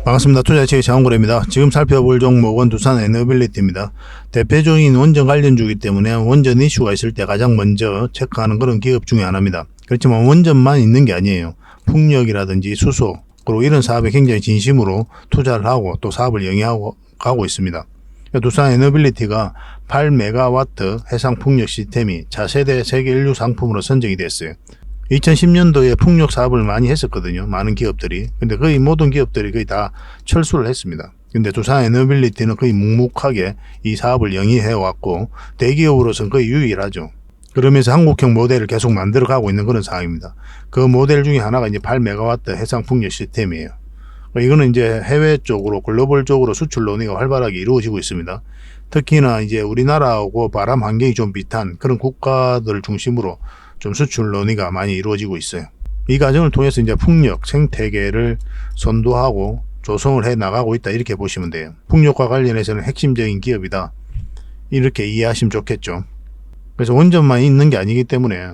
반갑습니다. 투자채의 장원고래입니다. 지금 살펴볼 종목은 두산 에너빌리티입니다. 대표적인 원전 관련주이기 때문에 원전 이슈가 있을 때 가장 먼저 체크하는 그런 기업 중에 하나입니다. 그렇지만 원전만 있는 게 아니에요. 풍력이라든지 수소, 그리고 이런 사업에 굉장히 진심으로 투자를 하고 또 사업을 영위하고 가고 있습니다. 두산 에너빌리티가 8메가와트 해상 풍력 시스템이 차세대 세계 인류 상품으로 선정이 됐어요. 2010년도에 풍력 사업을 많이 했었거든요. 많은 기업들이. 근데 거의 모든 기업들이 거의 다 철수를 했습니다. 근데 두산 에너빌리티는 거의 묵묵하게 이 사업을 영위해 왔고 대기업으로서는 거의 유일하죠. 그러면서 한국형 모델을 계속 만들어 가고 있는 그런 상황입니다. 그 모델 중에 하나가 이제 8메가와트 해상 풍력 시스템이에요. 이거는 이제 해외 쪽으로 글로벌 쪽으로 수출 논의가 활발하게 이루어지고 있습니다. 특히나 이제 우리나라하고 바람 환경이 좀 비슷한 그런 국가들을 중심으로 좀 수출 논의가 많이 이루어지고 있어요. 이 과정을 통해서 이제 풍력 생태계를 선도하고 조성을 해 나가고 있다, 이렇게 보시면 돼요. 풍력과 관련해서는 핵심적인 기업이다, 이렇게 이해하시면 좋겠죠. 그래서 원전만 있는 게 아니기 때문에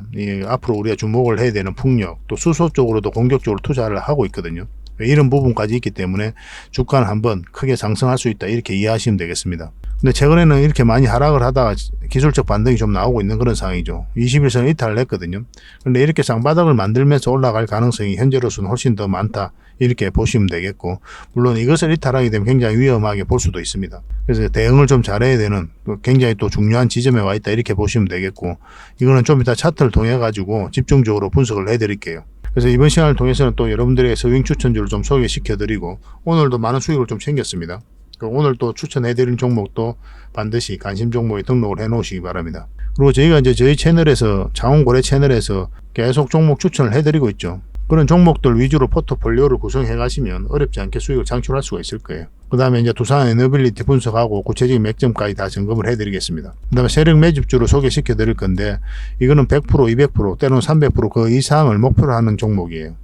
앞으로 우리가 주목을 해야 되는 풍력, 또 수소 쪽으로도 공격적으로 투자를 하고 있거든요. 이런 부분까지 있기 때문에 주가는 한번 크게 상승할 수 있다, 이렇게 이해하시면 되겠습니다. 근데 최근에는 이렇게 많이 하락을 하다가 기술적 반등이 좀 나오고 있는 그런 상황이죠. 21선 이탈을 했거든요. 그런데 이렇게 쌍바닥을 만들면서 올라갈 가능성이 현재로서는 훨씬 더 많다, 이렇게 보시면 되겠고, 물론 이것을 이탈하게 되면 굉장히 위험하게 볼 수도 있습니다. 그래서 대응을 좀 잘해야 되는 굉장히 또 중요한 지점에 와 있다, 이렇게 보시면 되겠고, 이거는 좀 이따 차트를 통해 가지고 집중적으로 분석을 해 드릴게요. 그래서 이번 시간을 통해서는 또 여러분들에게 서윙 추천주를 좀 소개시켜 드리고, 오늘도 많은 수익을 좀 챙겼습니다. 오늘 또 추천해드린 종목도 반드시 관심 종목에 등록을 해 놓으시기 바랍니다. 그리고 저희가 이제 저희 채널에서, 장원고래 채널에서 계속 종목 추천을 해드리고 있죠. 그런 종목들 위주로 포트폴리오를 구성해 가시면 어렵지 않게 수익을 창출할 수가 있을 거예요. 그 다음에 이제 두산 에너빌리티 분석하고 구체적인 맥점까지 다 점검을 해드리겠습니다. 그 다음에 세력 매집주를 소개시켜 드릴 건데, 이거는 100%, 200%, 때로는 300% 그 이상을 목표로 하는 종목이에요.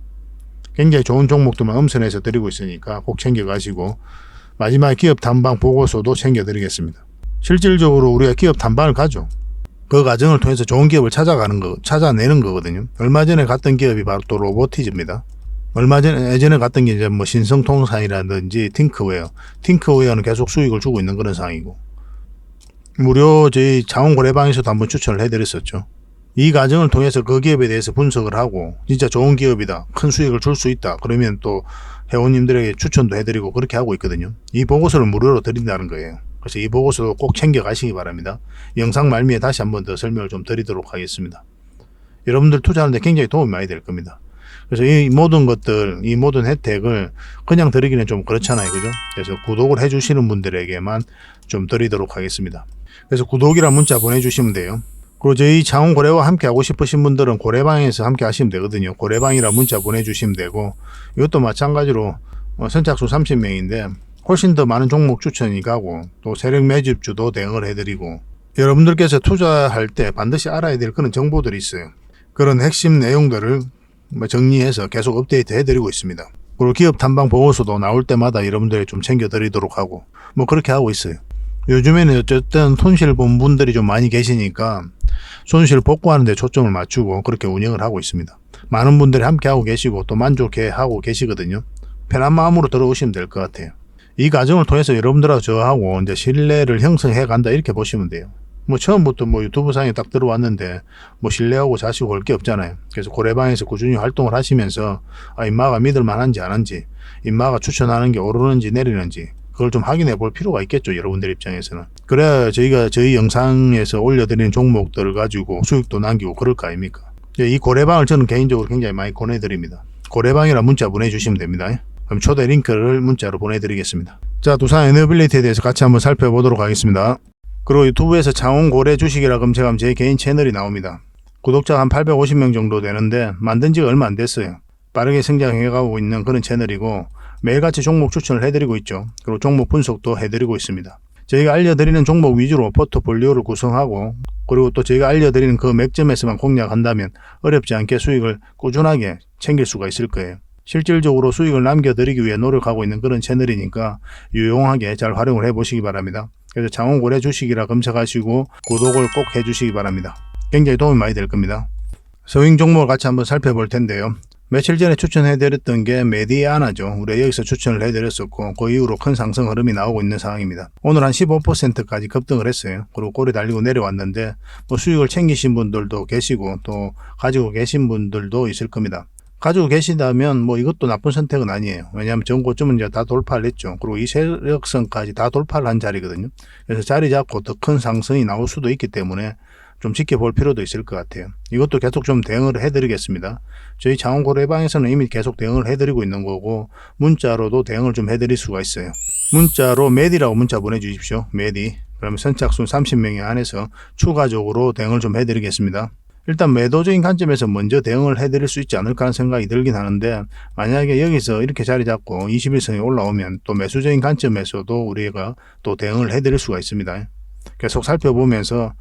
굉장히 좋은 종목들만 엄선해서 드리고 있으니까 꼭 챙겨가시고, 마지막에 기업 탐방 보고서도 챙겨드리겠습니다. 실질적으로 우리가 기업 탐방을 가죠. 그 과정을 통해서 좋은 기업을 찾아내는 거거든요. 얼마 전에 갔던 기업이 바로 또 로보티즈입니다. 예전에 갔던 게 이제 뭐 신성통상이라든지 팅크웨어는 계속 수익을 주고 있는 그런 상황이고, 무료 저희 장원고래방에서도 한번 추천을 해드렸었죠. 이 과정을 통해서 그 기업에 대해서 분석을 하고, 진짜 좋은 기업이다, 큰 수익을 줄 수 있다, 그러면 또 회원님들에게 추천도 해드리고 그렇게 하고 있거든요. 이 보고서를 무료로 드린다는 거예요. 그래서 이 보고서도 꼭 챙겨 가시기 바랍니다. 영상 말미에 다시 한번 더 설명을 좀 드리도록 하겠습니다. 여러분들 투자하는데 굉장히 도움이 많이 될 겁니다. 그래서 이 모든 것들, 이 모든 혜택을 그냥 드리기는 좀 그렇잖아요, 그죠? 그래서 구독을 해주시는 분들에게만 좀 드리도록 하겠습니다. 그래서 구독이란 문자 보내주시면 돼요. 그리고 저희 장원고래와 함께 하고 싶으신 분들은 고래방에서 함께 하시면 되거든요. 고래방이라 문자 보내주시면 되고, 이것도 마찬가지로 선착순 30명인데 훨씬 더 많은 종목 추천이 가고, 또 세력 매집주도 대응을 해드리고, 여러분들께서 투자할 때 반드시 알아야 될 그런 정보들이 있어요. 그런 핵심 내용들을 정리해서 계속 업데이트 해드리고 있습니다. 그리고 기업 탐방 보고서도 나올 때마다 여러분들이 좀 챙겨드리도록 하고, 그렇게 하고 있어요. 요즘에는 어쨌든 손실 본 분들이 좀 많이 계시니까 손실 복구하는 데 초점을 맞추고 그렇게 운영을 하고 있습니다. 많은 분들이 함께 하고 계시고 또 만족해 하고 계시거든요. 편한 마음으로 들어오시면 될 것 같아요. 이 과정을 통해서 여러분들하고 저하고 이제 신뢰를 형성해 간다, 이렇게 보시면 돼요. 처음부터 유튜브 상에 딱 들어왔는데 신뢰하고 자시고 걸 게 없잖아요. 그래서 고래방에서 꾸준히 활동을 하시면서 인마가 믿을 만한지 안 한지, 인마가 추천하는 게 오르는지 내리는지 그걸 좀 확인해 볼 필요가 있겠죠, 여러분들 입장에서는. 그래야 저희가 저희 영상에서 올려드리는 종목들을 가지고 수익도 남기고 그럴 거 아닙니까? 이 고래방을 저는 개인적으로 굉장히 많이 권해드립니다. 고래방이라 문자 보내주시면 됩니다. 그럼 초대 링크를 문자로 보내드리겠습니다. 자, 두산 에너빌리티에 대해서 같이 한번 살펴보도록 하겠습니다. 그리고 유튜브에서 장원고래 주식이라 검색하면 제 개인 채널이 나옵니다. 구독자가 한 850명 정도 되는데 만든 지가 얼마 안 됐어요. 빠르게 성장해가고 있는 그런 채널이고, 매일같이 종목 추천을 해드리고 있죠. 그리고 종목 분석도 해드리고 있습니다. 저희가 알려드리는 종목 위주로 포트폴리오를 구성하고, 그리고 또 저희가 알려드리는 그 맥점에서만 공략한다면 어렵지 않게 수익을 꾸준하게 챙길 수가 있을 거예요. 실질적으로 수익을 남겨드리기 위해 노력하고 있는 그런 채널이니까 유용하게 잘 활용을 해보시기 바랍니다. 그래서 장원고래 주식이라 검색하시고 구독을 꼭 해주시기 바랍니다. 굉장히 도움이 많이 될 겁니다. 서윙 종목을 같이 한번 살펴볼 텐데요. 며칠 전에 추천해드렸던 게 메디아나죠. 우리가 여기서 추천을 해드렸었고 그 이후로 큰 상승 흐름이 나오고 있는 상황입니다. 오늘 한 15%까지 급등을 했어요. 그리고 꼬리 달리고 내려왔는데 뭐 수익을 챙기신 분들도 계시고 또 가지고 계신 분들도 있을 겁니다. 가지고 계시다면 뭐 이것도 나쁜 선택은 아니에요. 왜냐하면 전고점은 이제 다 돌파를 했죠. 그리고 이 세력선까지 다 돌파를 한 자리거든요. 그래서 자리 잡고 더 큰 상승이 나올 수도 있기 때문에 좀 지켜볼 필요도 있을 것 같아요. 이것도 계속 좀 대응을 해드리겠습니다. 저희 장원고래방에서는 이미 계속 대응을 해드리고 있는 거고 문자로도 대응을 좀 해드릴 수가 있어요. 문자로 메디라고 문자 보내주십시오. 메디. 그러면 선착순 30명에 한해서 추가적으로 대응을 좀 해드리겠습니다. 일단 매도적인 관점에서 먼저 대응을 해드릴 수 있지 않을까 하는 생각이 들긴 하는데 만약에 여기서 이렇게 자리 잡고 21선이 올라오면 또 매수적인 관점에서도 우리가 또 대응을 해드릴 수가 있습니다. 계속 살펴보면서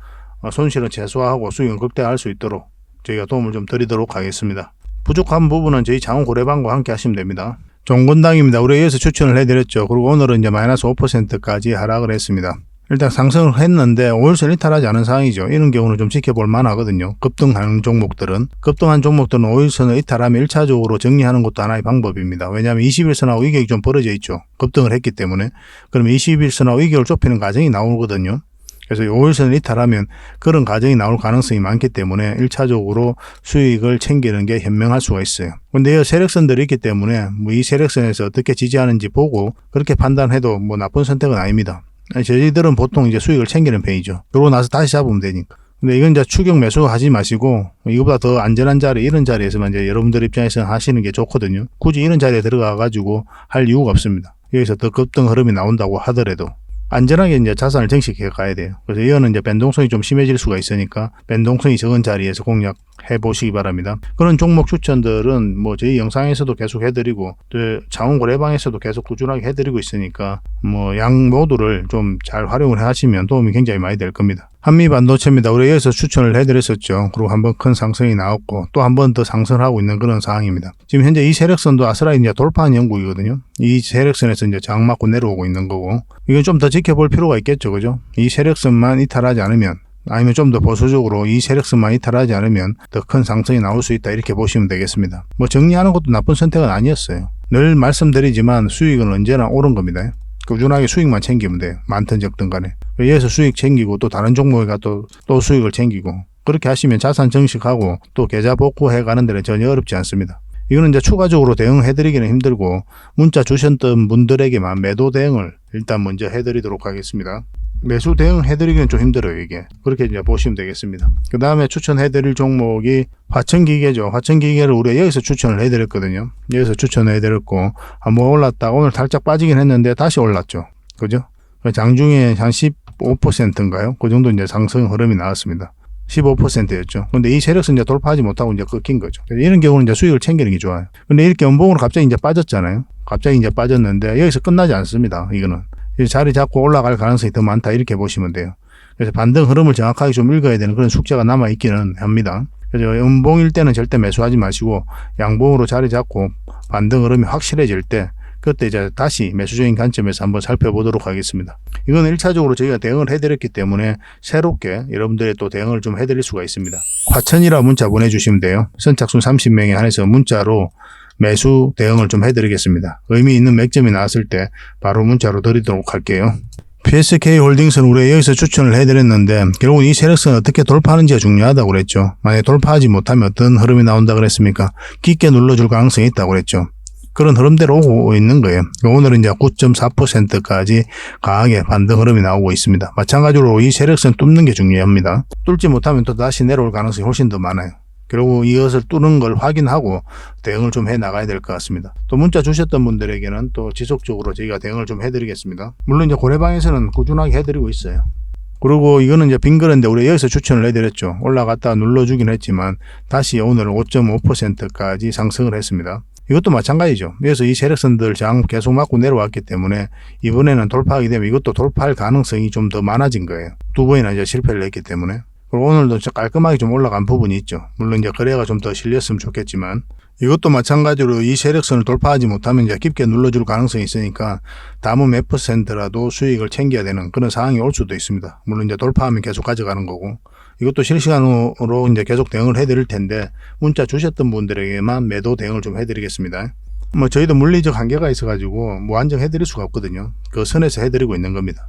손실은 최소화하고 수익은 극대화할 수 있도록 저희가 도움을 좀 드리도록 하겠습니다. 부족한 부분은 저희 장원고래방과 함께 하시면 됩니다. 종건당입니다. 우리가 여기서 추천을 해드렸죠. 그리고 오늘은 이제 마이너스 5%까지 하락을 했습니다. 일단 상승을 했는데 5일선 이탈하지 않은 상황이죠. 이런 경우는 좀 지켜볼 만하거든요. 급등하는 종목들은 5일선을 이탈하면 1차적으로 정리하는 것도 하나의 방법입니다. 왜냐하면 21선하고 이격이 좀 벌어져 있죠. 급등을 했기 때문에. 그러면 21선하고 이격을 좁히는 과정이 나오거든요. 그래서 5일선을 이탈하면 그런 과정이 나올 가능성이 많기 때문에 1차적으로 수익을 챙기는 게 현명할 수가 있어요. 근데 이 세력선들이 있기 때문에 뭐 이 세력선에서 어떻게 지지하는지 보고 그렇게 판단해도 뭐 나쁜 선택은 아닙니다. 저희들은 보통 이제 수익을 챙기는 편이죠. 그러고 나서 다시 잡으면 되니까. 근데 이건 이제 추격 매수 하지 마시고 이거보다 더 안전한 자리, 이런 자리에서만 이제 여러분들 입장에서는 하시는 게 좋거든요. 굳이 이런 자리에 들어가 가지고 할 이유가 없습니다. 여기서 더 급등 흐름이 나온다고 하더라도 안전하게 이제 자산을 증식해 가야 돼요. 그래서 이거는 이제 변동성이 좀 심해질 수가 있으니까 변동성이 적은 자리에서 공략해 보시기 바랍니다. 그런 종목 추천들은 뭐 저희 영상에서도 계속 해드리고 또 장원고래방에서도 계속 꾸준하게 해드리고 있으니까 뭐 양 모두를 좀 잘 활용을 하시면 도움이 굉장히 많이 될 겁니다. 한미반도체입니다. 우리가 여기서 추천을 해드렸었죠. 그리고 한번 큰 상승이 나왔고 또 한 번 더 상승을 하고 있는 그런 상황입니다. 지금 현재 이 세력선도 아스라이 이제 돌파한 영국이거든요. 이 세력선에서 이제 장 맞고 내려오고 있는 거고 이건 좀 더 지켜볼 필요가 있겠죠. 그죠? 이 세력선만 이탈하지 않으면 아니면 좀 더 보수적으로 이 세력선만 이탈하지 않으면 더 큰 상승이 나올 수 있다 이렇게 보시면 되겠습니다. 뭐 정리하는 것도 나쁜 선택은 아니었어요. 늘 말씀드리지만 수익은 언제나 옳은 겁니다. 꾸준하게 수익만 챙기면 돼요. 많든 적든 간에. 여기서 수익 챙기고 또 다른 종목에 가서 또 수익을 챙기고 그렇게 하시면 자산 증식하고 또 계좌 복구해 가는 데는 전혀 어렵지 않습니다. 이거는 이제 추가적으로 대응해드리기는 힘들고 문자 주셨던 분들에게만 매도 대응을 일단 먼저 해드리도록 하겠습니다. 매수 대응 해드리기는 좀 힘들어요, 이게. 그렇게 이제 보시면 되겠습니다. 그 다음에 추천해드릴 종목이 화천기계죠. 화천기계를 우리가 여기서 추천을 해드렸거든요. 여기서 추천을 해드렸고, 한번 올랐다. 오늘 살짝 빠지긴 했는데 다시 올랐죠. 그죠? 장중에 한 15%인가요? 그 정도 이제 상승 흐름이 나왔습니다. 15%였죠. 근데 이 세력선 이제 돌파하지 못하고 이제 꺾인 거죠. 이런 경우는 이제 수익을 챙기는 게 좋아요. 근데 이렇게 연봉으로 갑자기 이제 빠졌잖아요. 갑자기 이제 빠졌는데 여기서 끝나지 않습니다. 이거는. 자리 잡고 올라갈 가능성이 더 많다 이렇게 보시면 돼요. 그래서 반등 흐름을 정확하게 좀 읽어야 되는 그런 숙제가 남아 있기는 합니다. 그래서 연봉일 때는 절대 매수하지 마시고 양봉으로 자리 잡고 반등 흐름이 확실해질 때 그때 이제 다시 매수적인 관점에서 한번 살펴보도록 하겠습니다. 이건 1차적으로 저희가 대응을 해드렸기 때문에 새롭게 여러분들의 또 대응을 좀 해드릴 수가 있습니다. 화천이라 문자 보내주시면 돼요. 선착순 30명에 한해서 문자로 매수 대응을 좀 해드리겠습니다. 의미 있는 맥점이 나왔을 때 바로 문자로 드리도록 할게요. PSK홀딩스는 우리가 여기서 추천을 해드렸는데 결국은 이 세력선 어떻게 돌파하는지가 중요하다고 그랬죠. 만약에 돌파하지 못하면 어떤 흐름이 나온다 그랬습니까? 깊게 눌러줄 가능성이 있다고 그랬죠. 그런 흐름대로 오고 있는 거예요. 오늘은 이제 9.4%까지 강하게 반등 흐름이 나오고 있습니다. 마찬가지로 이 세력선 뚫는 게 중요합니다. 뚫지 못하면 또 다시 내려올 가능성이 훨씬 더 많아요. 그리고 이것을 뚫는 걸 확인하고 대응을 좀 해 나가야 될 것 같습니다. 또 문자 주셨던 분들에게는 또 지속적으로 저희가 대응을 좀 해드리겠습니다. 물론 이제 고래방에서는 꾸준하게 해드리고 있어요. 그리고 이거는 이제 빈거래인데 우리 여기서 추천을 해드렸죠. 올라갔다 눌러주긴 했지만 다시 오늘 5.5%까지 상승을 했습니다. 이것도 마찬가지죠. 그래서 이 세력선들 장 계속 맞고 내려왔기 때문에 이번에는 돌파하게 되면 이것도 돌파할 가능성이 좀 더 많아진 거예요. 두 번이나 이제 실패를 했기 때문에. 그리고 오늘도 깔끔하게 좀 올라간 부분이 있죠. 물론 이제 거래가 좀 더 실렸으면 좋겠지만 이것도 마찬가지로 이 세력선을 돌파하지 못하면 이제 깊게 눌러줄 가능성이 있으니까 남은 몇 %라도 수익을 챙겨야 되는 그런 상황이 올 수도 있습니다. 물론 이제 돌파하면 계속 가져가는 거고 이것도 실시간으로 이제 계속 대응을 해드릴 텐데 문자 주셨던 분들에게만 매도 대응을 좀 해드리겠습니다. 저희도 물리적 한계가 있어가지고 무한정 해드릴 수가 없거든요. 그 선에서 해드리고 있는 겁니다.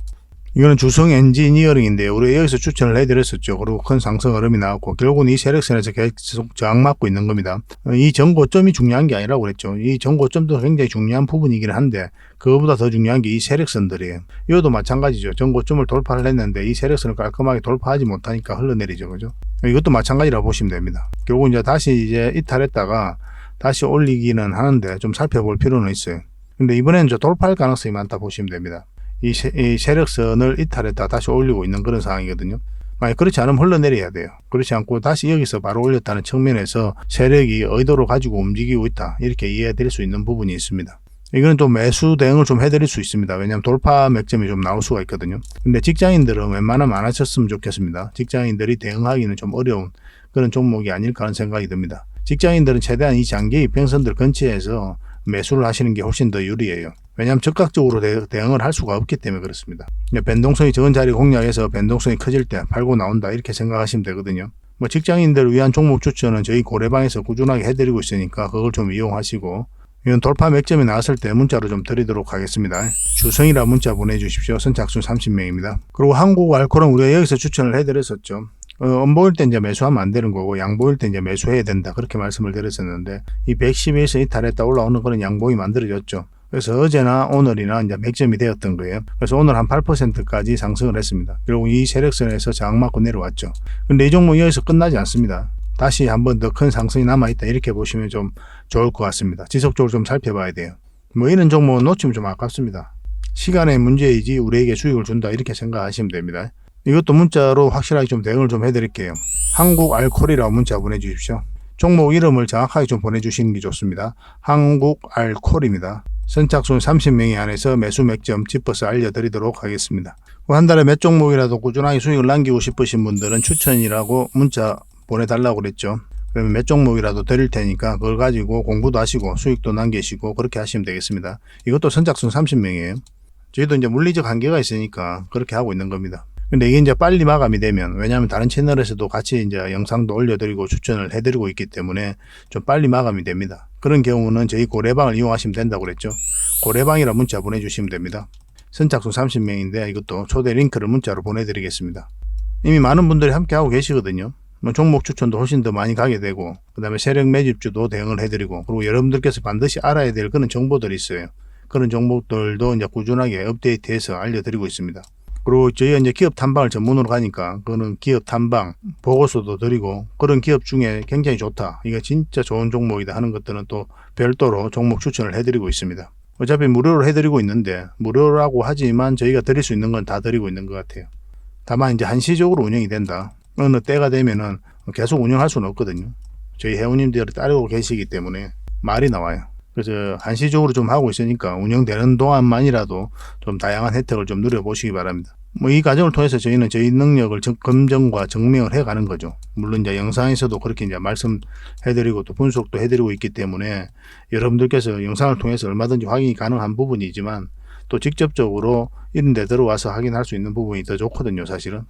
이거는 주성 엔지니어링인데요. 우리 여기서 추천을 해드렸었죠. 그리고 큰 상승 흐름이 나왔고 결국은 이 세력선에서 계속 저항받고 있는 겁니다. 이 전고점이 중요한 게 아니라고 그랬죠. 이 전고점도 굉장히 중요한 부분이긴 한데 그거보다 더 중요한 게 이 세력선들이에요. 이것도 마찬가지죠. 전고점을 돌파를 했는데 이 세력선을 깔끔하게 돌파하지 못하니까 흘러내리죠. 그죠? 이것도 마찬가지라고 보시면 됩니다. 결국 이제 다시 이탈했다가 다시 올리기는 하는데 좀 살펴볼 필요는 있어요. 근데 이번에는 돌파할 가능성이 많다 보시면 됩니다. 이 세력선을 이탈했다 다시 올리고 있는 그런 상황이거든요. 만약 그렇지 않으면 흘러내려야 돼요. 그렇지 않고 다시 여기서 바로 올렸다는 측면에서 세력이 의도를 가지고 움직이고 있다. 이렇게 이해해 드릴 수 있는 부분이 있습니다. 이거는 또 매수 대응을 좀 해드릴 수 있습니다. 왜냐하면 돌파 맥점이 좀 나올 수가 있거든요. 근데 직장인들은 웬만하면 안 하셨으면 좋겠습니다. 직장인들이 대응하기는 좀 어려운 그런 종목이 아닐까 하는 생각이 듭니다. 직장인들은 최대한 이 장기 이평선들 근처에서 매수를 하시는 게 훨씬 더 유리해요. 왜냐하면 적극적으로 대응을 할 수가 없기 때문에 그렇습니다. 변동성이 적은 자리 공략해서 변동성이 커질 때 팔고 나온다 이렇게 생각하시면 되거든요. 직장인들을 위한 종목 추천은 저희 고래방에서 꾸준하게 해드리고 있으니까 그걸 좀 이용하시고 이건 돌파 맥점이 나왔을 때 문자로 좀 드리도록 하겠습니다. 주성이라 문자 보내주십시오. 선착순 30명입니다. 그리고 한국알코올은 우리가 여기서 추천을 해드렸었죠. 엄보일 때 이제 매수하면 안 되는 거고 양보일 때 이제 매수해야 된다 그렇게 말씀을 드렸었는데 이 112에서 이탈했다 올라오는 그런 양봉이 만들어졌죠. 그래서 어제나 오늘이나 이제 맥점이 되었던 거예요. 그래서 오늘 한 8%까지 상승을 했습니다. 결국 이 세력선에서 저항받고 내려왔죠. 근데 이 종목이 여기서 끝나지 않습니다. 다시 한번 더 큰 상승이 남아있다 이렇게 보시면 좀 좋을 것 같습니다. 지속적으로 좀 살펴봐야 돼요. 이런 종목은 놓치면 좀 아깝습니다. 시간의 문제이지 우리에게 수익을 준다 이렇게 생각하시면 됩니다. 이것도 문자로 확실하게 좀 대응을 좀 해드릴게요. 한국알콜이라고 문자 보내주십시오. 종목 이름을 정확하게 좀 보내주시는 게 좋습니다. 한국알콜입니다. 선착순 30명이 안에서 매수 맥점 짚어서 알려드리도록 하겠습니다. 한 달에 몇 종목이라도 꾸준하게 수익을 남기고 싶으신 분들은 추천이라고 문자 보내달라고 그랬죠. 그러면 몇 종목이라도 드릴 테니까 그걸 가지고 공부도 하시고 수익도 남기시고 그렇게 하시면 되겠습니다. 이것도 선착순 30명이에요. 저희도 이제 물리적 한계가 있으니까 그렇게 하고 있는 겁니다. 근데 이게 이제 빨리 마감이 되면 왜냐하면 다른 채널에서도 같이 이제 영상도 올려드리고 추천을 해드리고 있기 때문에 좀 빨리 마감이 됩니다. 그런 경우는 저희 고래방을 이용하시면 된다고 그랬죠. 고래방이라 문자 보내주시면 됩니다. 선착순 30명인데 이것도 초대 링크를 문자로 보내드리겠습니다. 이미 많은 분들이 함께 하고 계시거든요. 종목 추천도 훨씬 더 많이 가게 되고 그 다음에 세력 매집주도 대응을 해드리고 그리고 여러분들께서 반드시 알아야 될 그런 정보들이 있어요. 그런 정보들도 이제 꾸준하게 업데이트해서 알려드리고 있습니다. 그리고 저희가 이제 기업 탐방을 전문으로 가니까 그거는 기업 탐방 보고서도 드리고 그런 기업 중에 굉장히 좋다 이거 진짜 좋은 종목이다 하는 것들은 또 별도로 종목 추천을 해드리고 있습니다. 어차피 무료로 해드리고 있는데 무료라고 하지만 저희가 드릴 수 있는 건 다 드리고 있는 것 같아요. 다만 이제 한시적으로 운영이 된다. 어느 때가 되면은 계속 운영할 수는 없거든요. 저희 회원님들이 따르고 계시기 때문에 말이 나와요. 그래서 한시적으로 좀 하고 있으니까 운영되는 동안만이라도 좀 다양한 혜택을 좀 누려보시기 바랍니다. 이 과정을 통해서 저희는 저희 능력을 검증과 증명을 해가는 거죠. 물론 이제 영상에서도 그렇게 이제 말씀해드리고 또 분석도 해드리고 있기 때문에 여러분들께서 영상을 통해서 얼마든지 확인이 가능한 부분이지만 또 직접적으로 이런 데 들어와서 확인할 수 있는 부분이 더 좋거든요, 사실은.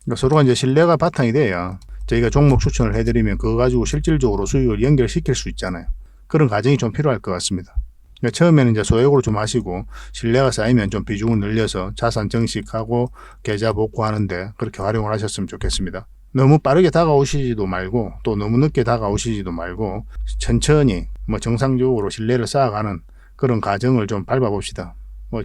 그러니까 서로가 이제 신뢰가 바탕이 돼야 저희가 종목 추천을 해드리면 그거 가지고 실질적으로 수익을 연결시킬 수 있잖아요. 그런 과정이 좀 필요할 것 같습니다. 그러니까 처음에는 이제 소액으로 좀 하시고 신뢰가 쌓이면 좀 비중을 늘려서 자산 증식하고 계좌 복구하는데 그렇게 활용을 하셨으면 좋겠습니다. 너무 빠르게 다가오시지도 말고 또 너무 늦게 다가오시지도 말고 천천히 정상적으로 신뢰를 쌓아가는 그런 과정을 좀 밟아봅시다.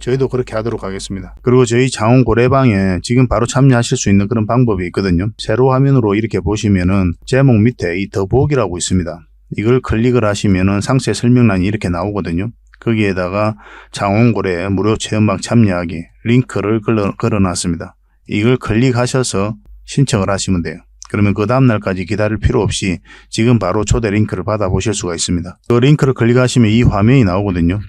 저희도 그렇게 하도록 하겠습니다. 그리고 저희 장원 고래방에 지금 바로 참여하실 수 있는 그런 방법이 있거든요. 세로 화면으로 이렇게 보시면은 제목 밑에 이 더보기라고 있습니다. 이걸 클릭을 하시면은 상세 설명란이 이렇게 나오거든요. 거기에다가 장원고래 무료 체험방 참여하기 링크를 걸어놨습니다. 이걸 클릭하셔서 신청을 하시면 돼요. 그러면 그 다음날까지 기다릴 필요 없이 지금 바로 초대 링크를 받아보실 수가 있습니다. 그 링크를 클릭하시면 이 화면이 나오거든요.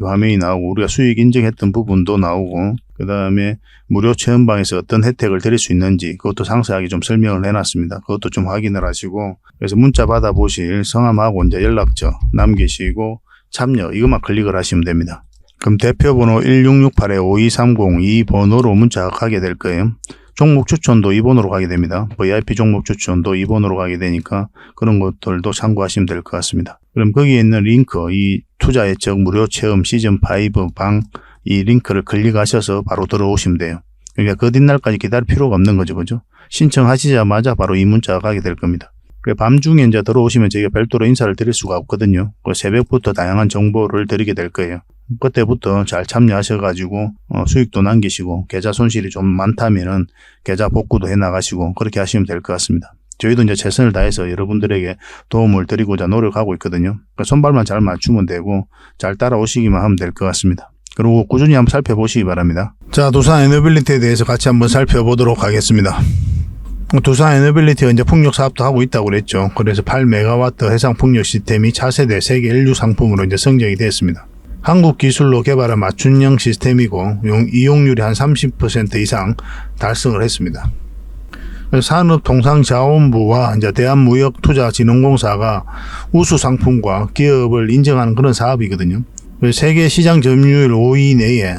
이 화면이 나오고 우리가 수익 인증했던 부분도 나오고 그 다음에 무료 체험방에서 어떤 혜택을 드릴 수 있는지 그것도 상세하게 좀 설명을 해놨습니다. 그것도 좀 확인을 하시고 그래서 문자 받아보실 성함하고 이제 연락처 남기시고 참여 이것만 클릭을 하시면 됩니다. 그럼 대표번호 1668-5230 이 번호로 문자가 가게 될 거예요. 종목 추천도 2번으로 가게 됩니다. VIP 종목 추천도 2번으로 가게 되니까 그런 것들도 참고하시면 될 것 같습니다. 그럼 거기에 있는 링크, 이 투자 예측 무료 체험 시즌5 방 이 링크를 클릭하셔서 바로 들어오시면 돼요. 그러니까 그 뒷날까지 기다릴 필요가 없는 거죠. 그죠? 신청하시자마자 바로 이 문자가 가게 될 겁니다. 밤중에 이제 들어오시면 저희가 별도로 인사를 드릴 수가 없거든요. 새벽부터 다양한 정보를 드리게 될 거예요. 그때부터 잘 참여하셔가지고 수익도 남기시고 계좌 손실이 좀 많다면은 계좌 복구도 해 나가시고 그렇게 하시면 될 것 같습니다. 저희도 이제 최선을 다해서 여러분들에게 도움을 드리고자 노력하고 있거든요. 손발만 잘 맞추면 되고 잘 따라오시기만 하면 될 것 같습니다. 그리고 꾸준히 한번 살펴보시기 바랍니다. 자, 두산 에너빌리티에 대해서 같이 한번 살펴보도록 하겠습니다. 두산 에너빌리티가 이제 풍력 사업도 하고 있다고 그랬죠. 그래서 8메가와트 해상 풍력 시스템이 차세대 세계 1류 상품으로 이제 선정이 됐습니다. 한국 기술로 개발한 맞춤형 시스템이고 이용률이 한 30% 이상 달성을 했습니다. 산업통상자원부와 이제 대한무역투자진흥공사가 우수 상품과 기업을 인정하는 그런 사업이거든요. 세계 시장 점유율 5위 내에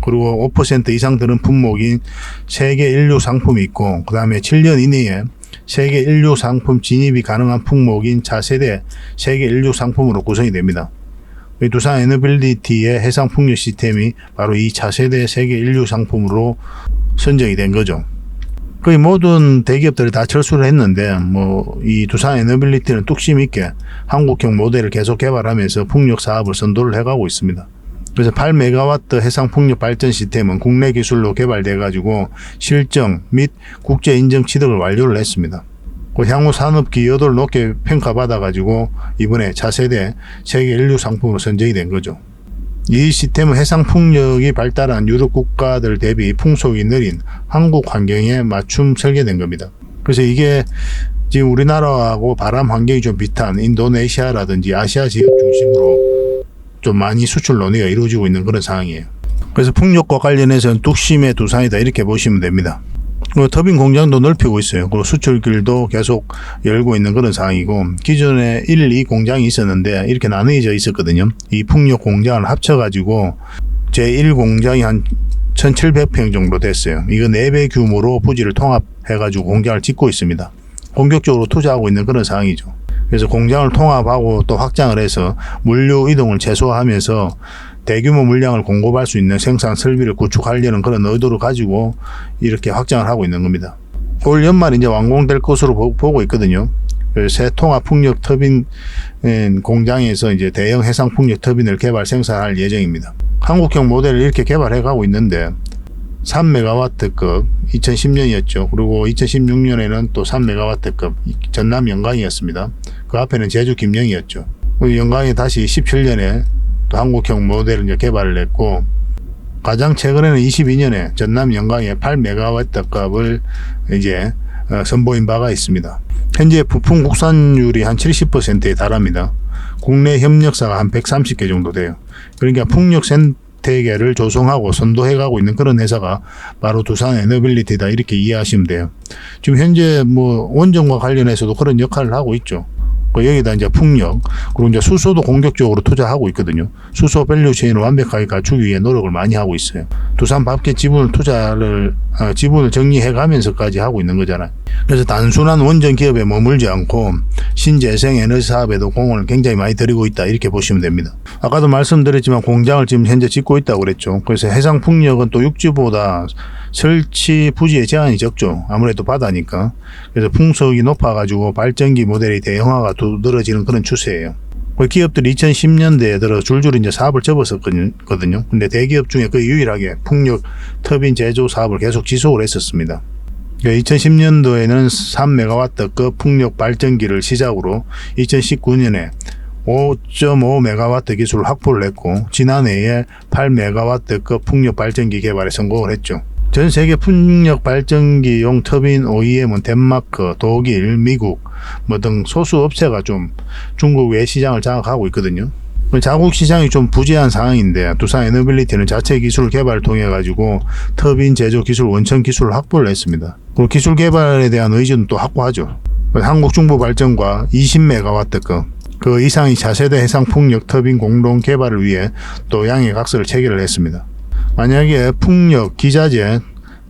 그리고 5% 이상 드는 품목인 세계 1류 상품이 있고 그 다음에 7년 이내에 세계 1류 상품 진입이 가능한 품목인 차세대 세계 1류 상품으로 구성이 됩니다. 두산 에너빌리티의 해상 풍력 시스템이 바로 이 차세대 세계 1류 상품으로 선정이 된 거죠. 거의 모든 대기업들이 다 철수를 했는데 이 두산 에너빌리티는 뚝심 있게 한국형 모델을 계속 개발하면서 풍력 사업을 선도를 해가고 있습니다. 그래서 8메가와트 해상 풍력 발전 시스템은 국내 기술로 개발돼 가지고 실정 및 국제 인정 취득을 완료를 했습니다. 향후 산업 기여도를 높게 평가받아 가지고 이번에 차세대 세계 1류 상품으로 선정이 된 거죠. 이 시스템은 해상 풍력이 발달한 유럽 국가들 대비 풍속이 느린 한국 환경에 맞춤 설계된 겁니다. 그래서 이게 지금 우리나라하고 바람 환경이 좀 비슷한 인도네시아라든지 아시아 지역 중심으로 좀 많이 수출 논의가 이루어지고 있는 그런 상황이에요. 그래서 풍력과 관련해서는 뚝심의 두산이다 이렇게 보시면 됩니다. 터빈 공장도 넓히고 있어요. 그리고 수출길도 계속 열고 있는 그런 상황이고 기존에 1, 2 공장이 있었는데 이렇게 나누어져 있었거든요. 이 풍력 공장을 합쳐가지고 제1 공장이 한 1700평 정도 됐어요. 이거 4배 규모로 부지를 통합해가지고 공장을 짓고 있습니다. 본격적으로 투자하고 있는 그런 상황이죠. 그래서 공장을 통합하고 또 확장을 해서 물류 이동을 최소화하면서 대규모 물량을 공급할 수 있는 생산 설비를 구축하려는 그런 의도를 가지고 이렇게 확장을 하고 있는 겁니다. 올 연말 이제 완공될 것으로 보고 있거든요. 새 통합 풍력 터빈 공장에서 이제 대형 해상 풍력 터빈을 개발 생산할 예정입니다. 한국형 모델을 이렇게 개발해 가고 있는데 3메가와트급 2010년이었죠. 그리고 2016년에는 또 3메가와트급 전남 영광이었습니다. 그 앞에는 제주 김영이었죠. 영광이 다시 17년에 또 한국형 모델을 이제 개발을 했고 가장 최근에는 22년에 전남 영광의 8메가와트급을 이제 선보인 바가 있습니다. 현재 부품 국산율이 한 70%에 달합니다. 국내 협력사가 한 130개 정도 돼요. 그러니까 풍력 생태계를 조성하고 선도해가고 있는 그런 회사가 바로 두산 에너빌리티다 이렇게 이해하시면 돼요. 지금 현재 원전과 관련해서도 그런 역할을 하고 있죠. 여기다 이제 풍력 그리고 이제 수소도 공격적으로 투자하고 있거든요. 수소 밸류체인을 완벽하게 갖추기 위해 노력을 많이 하고 있어요. 두산 밥켓 지분을 지분을 정리해가면서까지 하고 있는 거잖아요. 그래서 단순한 원전 기업에 머물지 않고 신재생 에너지 사업에도 공을 굉장히 많이 들이고 있다 이렇게 보시면 됩니다. 아까도 말씀드렸지만 공장을 지금 현재 짓고 있다고 그랬죠. 그래서 해상 풍력은 또 육지보다 설치 부지의 제한이 적죠. 아무래도 바다니까. 그래서 풍속이 높아가지고 발전기 모델이 대형화가 두드러지는 그런 추세예요. 기업들이 2010년대에 들어 줄줄이 이제 사업을 접었었거든요. 근데 대기업 중에 거의 유일하게 풍력 터빈 제조 사업을 계속 지속을 했었습니다. 2010년도에는 3메가와트급 풍력 발전기를 시작으로 2019년에 5.5메가와트 기술을 확보를 했고 지난해에 8메가와트급 풍력 발전기 개발에 성공을 했죠. 전 세계 풍력 발전기용 터빈 OEM은 덴마크, 독일, 미국 등 소수 업체가 좀 중국 외 시장을 장악하고 있거든요. 자국 시장이 좀 부재한 상황인데 두산 에너빌리티는 자체 기술 개발을 통해 가지고 터빈 제조 기술 원천 기술을 확보를 했습니다. 그리고 기술 개발에 대한 의지는 또 확보하죠. 한국 중부 발전과 20메가와트급 그 이상의 차세대 해상 풍력 터빈 공동 개발을 위해 또 양해각서를 체결을 했습니다. 만약에 풍력, 기자재,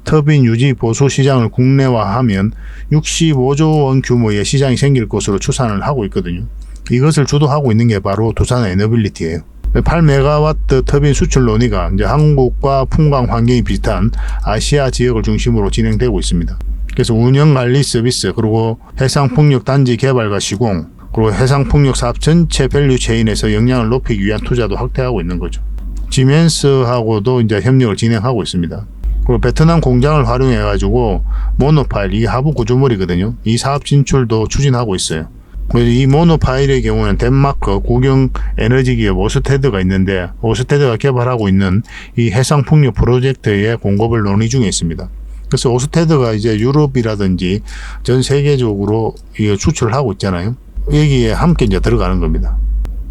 터빈 유지 보수 시장을 국내화하면 65조 원 규모의 시장이 생길 것으로 추산을 하고 있거든요. 이것을 주도하고 있는 게 바로 두산 에너빌리티예요. 8메가와트 터빈 수출 논의가 이제 한국과 풍광 환경이 비슷한 아시아 지역을 중심으로 진행되고 있습니다. 그래서 운영 관리 서비스, 그리고 해상풍력 단지 개발과 시공, 그리고 해상풍력 사업 전체 밸류 체인에서 역량을 높이기 위한 투자도 확대하고 있는 거죠. 지멘스하고도 이제 협력을 진행하고 있습니다. 그리고 베트남 공장을 활용해 가지고 모노파일, 이 하부 구조물이거든요. 이 사업 진출도 추진하고 있어요. 그래서 이 모노파일의 경우는 덴마크 국영 에너지 기업 오스테드가 있는데, 오스테드가 개발하고 있는 이 해상 풍력 프로젝트의 공급을 논의 중에 있습니다. 그래서 오스테드가 이제 유럽이라든지 전 세계적으로 이 수출을 하고 있잖아요. 여기에 함께 이제 들어가는 겁니다.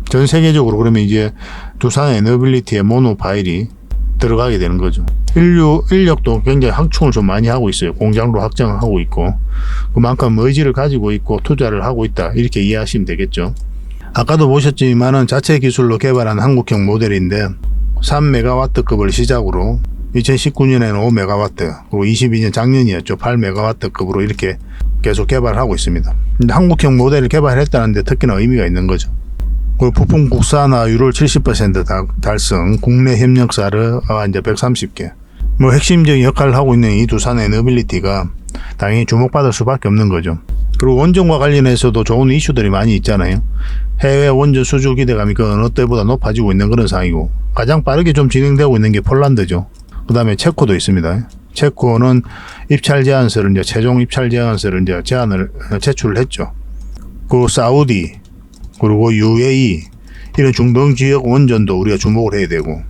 전 세계적으로 그러면 이제 두산 에너빌리티의 모노파일이 들어가게 되는 거죠. 인력도 굉장히 확충을 좀 많이 하고 있어요. 공장도 확장을 하고 있고, 그만큼 의지를 가지고 있고 투자를 하고 있다, 이렇게 이해하시면 되겠죠. 아까도 보셨지만은 자체 기술로 개발한 한국형 모델인데 3메가와트급을 시작으로 2019년에는 5메가와트, 그리고 22년 작년이었죠. 8메가와트급으로 이렇게 계속 개발하고 있습니다. 근데 한국형 모델을 개발했다는데 특히나 의미가 있는 거죠. 그리고 부품 국산화율을 70% 달성, 국내 협력사를 이제 130개. 뭐 핵심적인 역할을 하고 있는 이 두산 에너빌리티가 당연히 주목받을 수밖에 없는 거죠. 그리고 원전과 관련해서도 좋은 이슈들이 많이 있잖아요. 해외 원전 수주 기대감이 그 어느 때보다 높아지고 있는 그런 상황이고, 가장 빠르게 좀 진행되고 있는 게 폴란드죠. 그 다음에 체코도 있습니다. 체코는 입찰 제안서를 이제 최종 입찰 제안서를 이제 제출을 했죠. 그리고 사우디, 그리고 UAE, 이런 중동 지역 원전도 우리가 주목을 해야 되고,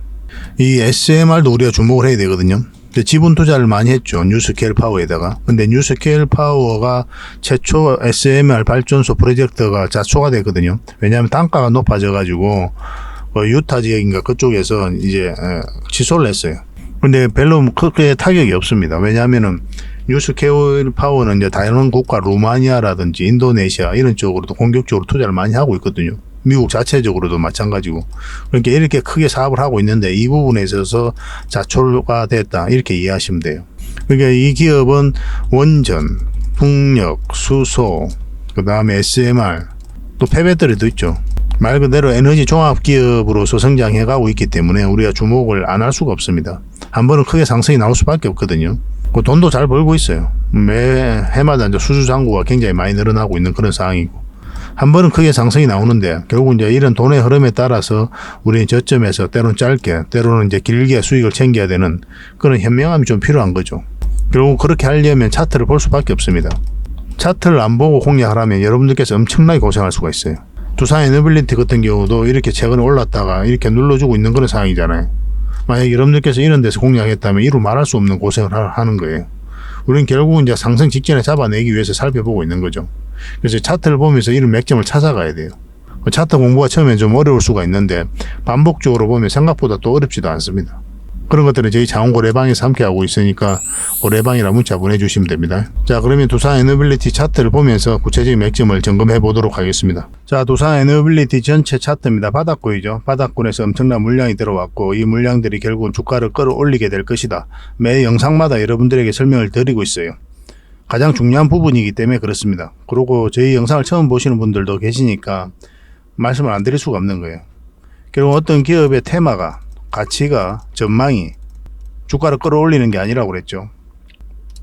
이 SMR도 우리가 주목을 해야 되거든요. 근데 지분 투자를 많이 했죠. 뉴스케일 파워에다가. 근데 뉴스케일 파워가 최초 SMR 발전소 프로젝트가 자초가 됐거든요. 왜냐하면 단가가 높아져 가지고 유타 지역인가 그쪽에서 이제 취소를 했어요. 근데 별로 크게 타격이 없습니다. 왜냐하면은 뉴스케일 파워는 이제 다른 국가 루마니아라든지 인도네시아 이런 쪽으로도 공격적으로 투자를 많이 하고 있거든요. 미국 자체적으로도 마찬가지고. 그러니까 이렇게 크게 사업을 하고 있는데 이 부분에 있어서 자초가 됐다, 이렇게 이해하시면 돼요. 그러니까 이 기업은 원전, 풍력, 수소, 그 다음에 SMR, 또 폐배터리도 있죠. 말 그대로 에너지 종합 기업으로서 성장해가고 있기 때문에 우리가 주목을 안 할 수가 없습니다. 한 번은 크게 상승이 나올 수밖에 없거든요. 그 돈도 잘 벌고 있어요. 매 해마다 이제 수주 잔고가 굉장히 많이 늘어나고 있는 그런 상황이고, 한 번은 크게 상승이 나오는데 결국 이제 이런 돈의 흐름에 따라서 우리는 저점에서 때로는 짧게, 때로는 이제 길게 수익을 챙겨야 되는 그런 현명함이 좀 필요한 거죠. 결국 그렇게 하려면 차트를 볼 수밖에 없습니다. 차트를 안 보고 공략을 하면 여러분들께서 엄청나게 고생할 수가 있어요. 두산 에너빌리티 같은 경우도 이렇게 최근에 올랐다가 이렇게 눌러주고 있는 그런 상황이잖아요. 만약 여러분들께서 이런 데서 공략했다면 이루 말할 수 없는 고생을 하는 거예요. 우리는 결국은 이제 상승 직전에 잡아내기 위해서 살펴보고 있는 거죠. 그래서 차트를 보면서 이런 맥점을 찾아가야 돼요. 차트 공부가 처음엔 좀 어려울 수가 있는데 반복적으로 보면 생각보다 또 어렵지도 않습니다. 그런 것들은 저희 자원고래방에서 함께 하고 있으니까 고래방이라 문자 보내주시면 됩니다. 자, 그러면 두산 에너빌리티 차트를 보면서 구체적인 맥점을 점검해 보도록 하겠습니다. 자, 두산 에너빌리티 전체 차트입니다. 바닥권이죠. 바닥권에서 엄청난 물량이 들어왔고, 이 물량들이 결국은 주가를 끌어올리게 될 것이다. 매 영상마다 여러분들에게 설명을 드리고 있어요. 가장 중요한 부분이기 때문에 그렇습니다. 그리고 저희 영상을 처음 보시는 분들도 계시니까 말씀을 안 드릴 수가 없는 거예요. 결국 어떤 기업의 테마가, 가치가, 전망이 주가를 끌어올리는 게 아니라고 그랬죠.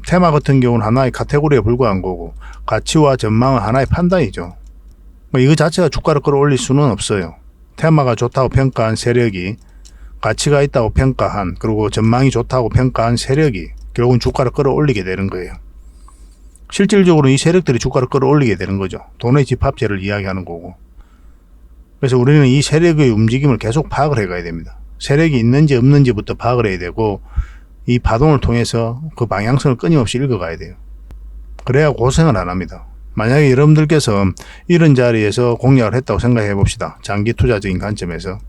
테마 같은 경우는 하나의 카테고리에 불과한 거고, 가치와 전망은 하나의 판단이죠. 이거 자체가 주가를 끌어올릴 수는 없어요. 테마가 좋다고 평가한 세력이, 가치가 있다고 평가한, 그리고 전망이 좋다고 평가한 세력이 결국은 주가를 끌어올리게 되는 거예요. 실질적으로 이 세력들이 주가를 끌어올리게 되는 거죠. 돈의 집합제를 이야기하는 거고. 그래서 우리는 이 세력의 움직임을 계속 파악을 해가야 됩니다. 세력이 있는지 없는지부터 파악을 해야 되고, 이 파동을 통해서 그 방향성을 끊임없이 읽어가야 돼요. 그래야 고생을 안 합니다. 만약에 여러분들께서 이런 자리에서 공략을 했다고 생각해 봅시다. 장기 투자적인 관점에서,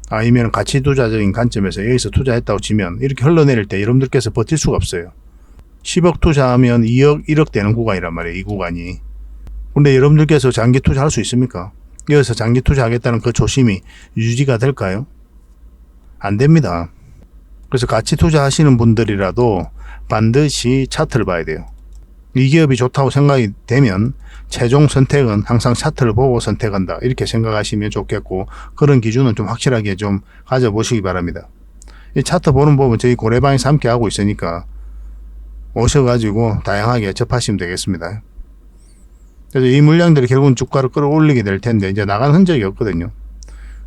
아니면 가치 투자적인 관점에서 여기서 투자했다고 치면 이렇게 흘러내릴 때 여러분들께서 버틸 수가 없어요. 10억 투자하면 2억, 1억 되는 구간이란 말이에요, 이 구간이. 근데 여러분들께서 장기 투자할 수 있습니까? 여기서 장기 투자하겠다는 그 초심이 유지가 될까요? 안 됩니다. 그래서 가치 투자하시는 분들이라도 반드시 차트를 봐야 돼요. 이 기업이 좋다고 생각이 되면 최종 선택은 항상 차트를 보고 선택한다, 이렇게 생각하시면 좋겠고, 그런 기준은 좀 확실하게 좀 가져보시기 바랍니다. 이 차트 보는 법은 저희 고래방에서 함께 하고 있으니까 오셔가지고 다양하게 접하시면 되겠습니다. 그래서 이 물량들이 결국은 주가를 끌어올리게 될 텐데 이제 나간 흔적이 없거든요.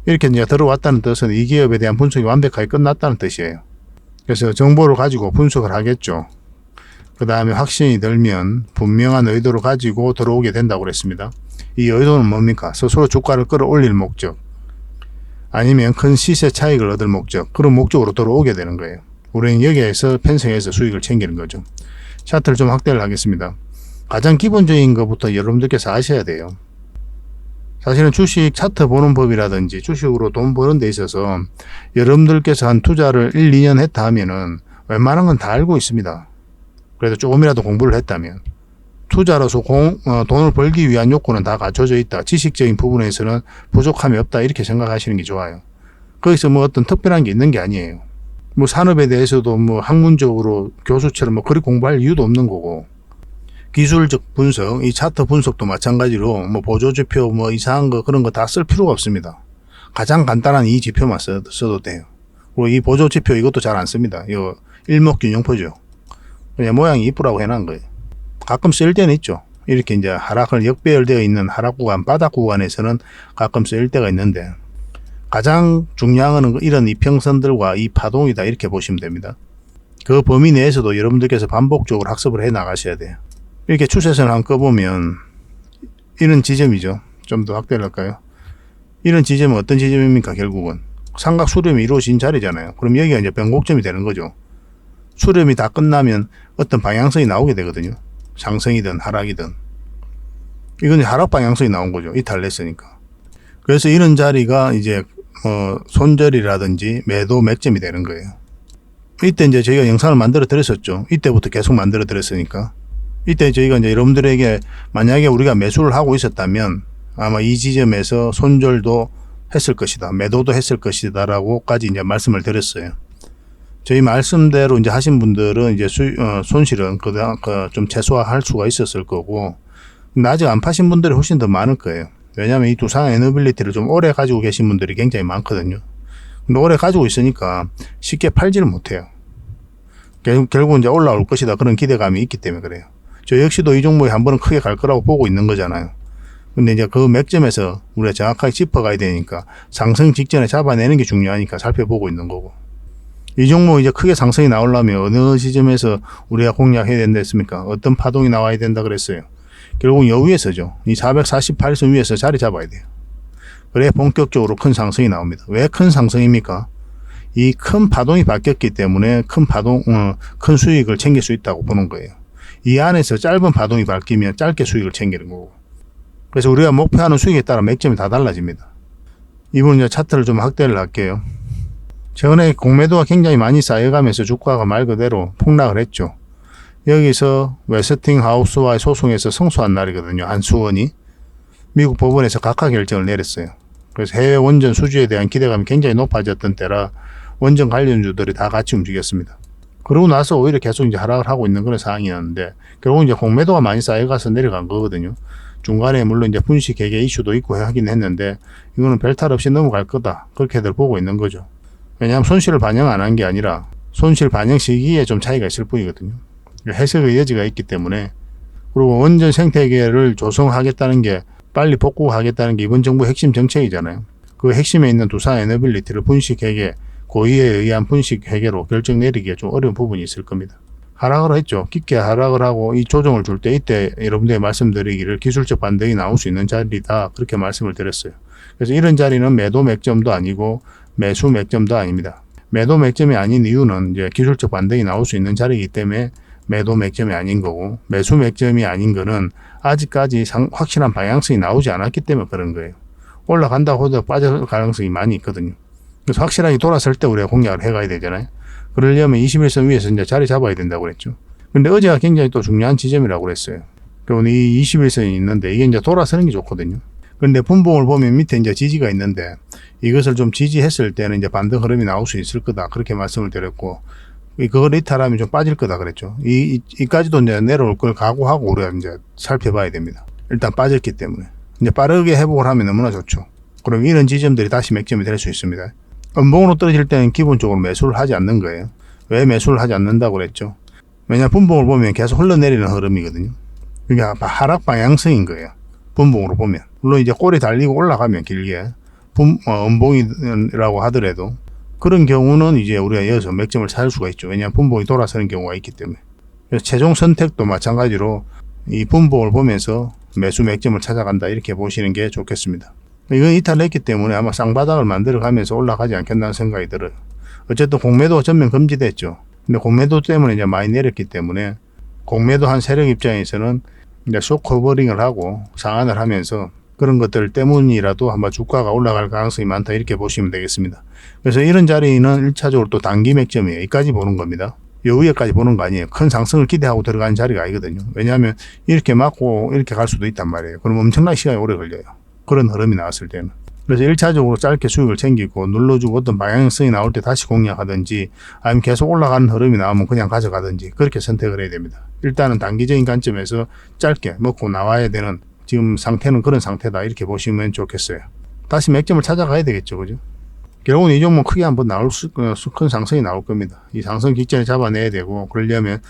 이렇게 이제 들어왔다는 뜻은 이 기업에 대한 분석이 완벽하게 끝났다는 뜻이에요. 그래서 정보를 가지고 분석을 하겠죠. 그 다음에 확신이 들면 분명한 의도를 가지고 들어오게 된다고 그랬습니다. 이 의도는 뭡니까? 스스로 주가를 끌어올릴 목적, 아니면 큰 시세 차익을 얻을 목적, 그런 목적으로 들어오게 되는 거예요. 우리는 여기에서 편성해서 수익을 챙기는 거죠. 차트를 좀 확대를 하겠습니다. 가장 기본적인 것부터 여러분들께서 아셔야 돼요. 사실은 주식 차트 보는 법이라든지 주식으로 돈 버는 데 있어서 여러분들께서 한 투자를 1, 2년 했다 하면은 웬만한 건 다 알고 있습니다. 그래도 조금이라도 공부를 했다면. 투자로서 돈을 벌기 위한 욕구는 다 갖춰져 있다. 지식적인 부분에서는 부족함이 없다, 이렇게 생각하시는 게 좋아요. 거기서 뭐 어떤 특별한 게 있는 게 아니에요. 뭐 산업에 대해서도 뭐 학문적으로 교수처럼 뭐 그리 공부할 이유도 없는 거고, 기술적 분석, 이 차트 분석도 마찬가지로 뭐 보조지표 뭐 이상한 거 그런 거 다 쓸 필요가 없습니다. 가장 간단한 이 지표만 써도 돼요. 그리고 이 보조지표 이것도 잘 안 씁니다. 이거 일목균형표죠. 그냥 모양이 이쁘라고 해놓은 거예요. 가끔 쓸 때는 있죠. 이렇게 이제 하락을 역배열되어 있는 하락 구간, 바닥 구간에서는 가끔 쓸 때가 있는데, 가장 중요한 건 이런 이평선들과 이 파동이다, 이렇게 보시면 됩니다. 그 범위 내에서도 여러분들께서 반복적으로 학습을 해 나가셔야 돼요. 이렇게 추세선을 한번 꺼보면 이런 지점이죠. 좀 더 확대를 할까요? 이런 지점은 어떤 지점입니까? 결국은 삼각 수렴이 이루어진 자리잖아요. 그럼 여기가 이제 변곡점이 되는 거죠. 수렴이 다 끝나면 어떤 방향성이 나오게 되거든요. 상승이든 하락이든. 이건 하락 방향성이 나온 거죠. 이탈했으니까. 그래서 이런 자리가 이제 손절이라든지 매도 맥점이 되는 거예요. 이때 이제 저희가 영상을 만들어 드렸었죠. 이때부터 계속 만들어 드렸으니까. 이때 저희가 이제 여러분들에게 만약에 우리가 매수를 하고 있었다면 아마 이 지점에서 손절도 했을 것이다, 매도도 했을 것이다 라고까지 이제 말씀을 드렸어요. 저희 말씀대로 이제 하신 분들은 이제 손실은 좀 최소화할 수가 있었을 거고, 근데 아직 안 파신 분들이 훨씬 더 많을 거예요. 왜냐하면 이 두산 에너빌리티를 좀 오래 가지고 계신 분들이 굉장히 많거든요. 근데 오래 가지고 있으니까 쉽게 팔지를 못해요. 결국 이제 올라올 것이다, 그런 기대감이 있기 때문에 그래요. 저 역시도 이 종목이 한 번은 크게 갈 거라고 보고 있는 거잖아요. 근데 이제 그 맥점에서 우리가 정확하게 짚어가야 되니까 상승 직전에 잡아내는 게 중요하니까 살펴보고 있는 거고, 이 종목이 이제 크게 상승이 나오려면 어느 지점에서 우리가 공략해야 된다 했습니까? 어떤 파동이 나와야 된다 그랬어요. 결국 요 위에서죠. 이 448선 위에서 자리 잡아야 돼요. 그래야 본격적으로 큰 상승이 나옵니다. 왜 큰 상승입니까? 이 큰 파동이 바뀌었기 때문에 큰 수익을 챙길 수 있다고 보는 거예요. 이 안에서 짧은 파동이 바뀌면 짧게 수익을 챙기는 거고. 그래서 우리가 목표하는 수익에 따라 맥점이 다 달라집니다. 이번 이제 차트를 좀 확대를 할게요. 최근에 공매도가 굉장히 많이 쌓여가면서 주가가 말 그대로 폭락을 했죠. 여기서 웨스팅하우스와의 소송에서 승소한 날이거든요. 한수원이 미국 법원에서 각하 결정을 내렸어요. 그래서 해외 원전 수주에 대한 기대감이 굉장히 높아졌던 때라 원전 관련주들이 다 같이 움직였습니다. 그러고 나서 오히려 계속 이제 하락을 하고 있는 그런 상황이었는데, 결국 이제 공매도가 많이 쌓여가서 내려간 거거든요. 중간에 물론 이제 분식 개개 이슈도 있고 하긴 했는데, 이거는 별탈 없이 넘어갈 거다, 그렇게들 보고 있는 거죠. 왜냐하면 손실을 반영 안 한 게 아니라 손실 반영 시기에 좀 차이가 있을 뿐이거든요. 해석의 여지가 있기 때문에. 그리고 원전 생태계를 조성하겠다는 게, 빨리 복구하겠다는 게 이번 정부 핵심 정책이잖아요. 그 핵심에 있는 두산 에너빌리티를 분식 회계, 고의에 의한 분식 회계로 결정 내리기에 좀 어려운 부분이 있을 겁니다. 하락을 했죠. 깊게 하락을 하고 이 조정을 줄 때 이때 여러분들이 말씀드리기를 기술적 반등이 나올 수 있는 자리다, 그렇게 말씀을 드렸어요. 그래서 이런 자리는 매도 맥점도 아니고 매수 맥점도 아닙니다. 매도 맥점이 아닌 이유는 이제 기술적 반등이 나올 수 있는 자리이기 때문에 매도 맥점이 아닌 거고, 매수 맥점이 아닌 거는 아직까지 확실한 방향성이 나오지 않았기 때문에 그런 거예요. 올라간다고 해도 빠질 가능성이 많이 있거든요. 그래서 확실하게 돌아설 때 우리가 공략을 해가야 되잖아요. 그러려면 21선 위에서 이제 자리 잡아야 된다고 그랬죠. 근데 어제가 굉장히 또 중요한 지점이라고 그랬어요. 그리고 이 21선이 있는데 이게 이제 돌아서는 게 좋거든요. 그런데 분봉을 보면 밑에 이제 지지가 있는데, 이것을 좀 지지했을 때는 이제 반등 흐름이 나올 수 있을 거다, 그렇게 말씀을 드렸고, 그걸 이탈하면 좀 빠질 거다 그랬죠. 이까지도 이제 내려올 걸 각오하고 우리가 이제 살펴봐야 됩니다. 일단 빠졌기 때문에. 이제 빠르게 회복을 하면 너무나 좋죠. 그럼 이런 지점들이 다시 맥점이 될 수 있습니다. 음봉으로 떨어질 때는 기본적으로 매수를 하지 않는 거예요. 왜 매수를 하지 않는다고 그랬죠? 왜냐, 분봉을 보면 계속 흘러내리는 흐름이거든요. 그러니까 하락 방향성인 거예요. 분봉으로 보면. 물론 이제 꼬리 달리고 올라가면 길게 음봉이라고 하더라도 그런 경우는 이제 우리가 이어서 맥점을 찾을 수가 있죠. 왜냐하면 분봉이 돌아서는 경우가 있기 때문에. 그래서 최종 선택도 마찬가지로 이 분봉을 보면서 매수 맥점을 찾아간다, 이렇게 보시는 게 좋겠습니다. 이건 이탈했기 때문에 아마 쌍바닥을 만들어가면서 올라가지 않겠다는 생각이 들어요. 어쨌든 공매도 전면 금지됐죠. 근데 공매도 때문에 이제 많이 내렸기 때문에 공매도 한 세력 입장에서는 이제 숏 커버링을 하고 상한을 하면서 그런 것들 때문이라도 아마 주가가 올라갈 가능성이 많다, 이렇게 보시면 되겠습니다. 그래서 이런 자리는 1차적으로 또 단기 맥점이에요. 여기까지 보는 겁니다. 요 위에까지 보는 거 아니에요. 큰 상승을 기대하고 들어가는 자리가 아니거든요. 왜냐하면 이렇게 맞고 이렇게 갈 수도 있단 말이에요. 그럼 엄청나게 시간이 오래 걸려요. 그런 흐름이 나왔을 때는. 그래서 1차적으로 짧게 수익을 챙기고 눌러주고 어떤 방향성이 나올 때 다시 공략하든지, 아니면 계속 올라가는 흐름이 나오면 그냥 가져가든지, 그렇게 선택을 해야 됩니다. 일단은 단기적인 관점에서 짧게 먹고 나와야 되는 지금 상태는 그런 상태다, 이렇게 보시면 좋겠어요. 다시 맥점을 찾아가야 되겠죠, 그죠? 결국은 이 종목 크게 한번 큰 상승이 나올 겁니다. 이 상승 직전에 잡아내야 되고, 그러려면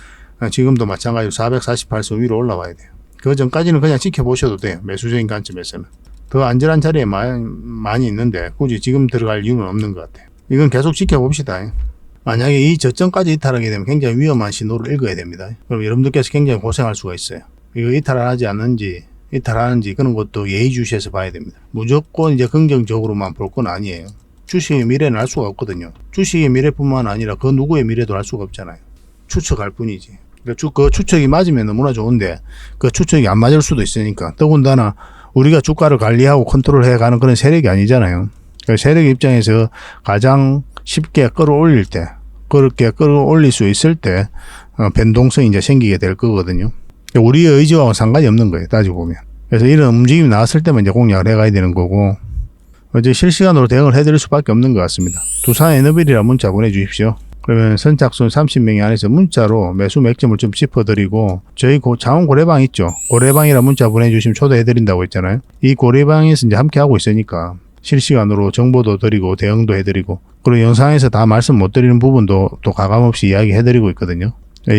지금도 마찬가지로 448선 위로 올라와야 돼요. 그 전까지는 그냥 지켜보셔도 돼요. 매수적인 관점에서는. 더 안전한 자리에 많이 있는데 굳이 지금 들어갈 이유는 없는 것 같아요. 이건 계속 지켜봅시다. 만약에 이 저점까지 이탈하게 되면 굉장히 위험한 신호를 읽어야 됩니다. 그럼 여러분들께서 굉장히 고생할 수가 있어요. 이거 이탈하지 않는지, 이탈하는지, 그런 것도 예의주시해서 봐야 됩니다. 무조건 이제 긍정적으로만 볼 건 아니에요. 주식의 미래는 알 수가 없거든요. 주식의 미래뿐만 아니라 그 누구의 미래도 알 수가 없잖아요. 추측할 뿐이지. 그 추측이 맞으면 너무나 좋은데 그 추측이 안 맞을 수도 있으니까. 더군다나 우리가 주가를 관리하고 컨트롤해 가는 그런 세력이 아니잖아요. 그 세력 입장에서 가장 쉽게 끌어올릴 때, 그렇게 끌어올릴 수 있을 때 변동성이 이제 생기게 될 거거든요. 우리의 의지와 상관이 없는 거예요, 따지고 보면. 그래서 이런 움직임이 나왔을 때만 이제 공략을 해가야 되는 거고, 이제 실시간으로 대응을 해드릴 수밖에 없는 것 같습니다. 두산 에너빌이라 문자 보내주십시오. 그러면 선착순 30명이 안에서 문자로 매수 맥점을 좀 짚어드리고, 저희 자원 고래방 있죠. 고래방이라 문자 보내주시면 초대해드린다고 했잖아요. 이 고래방에서 이제 함께 하고 있으니까 실시간으로 정보도 드리고 대응도 해드리고, 그리고 영상에서 다 말씀 못 드리는 부분도 또 가감없이 이야기해드리고 있거든요.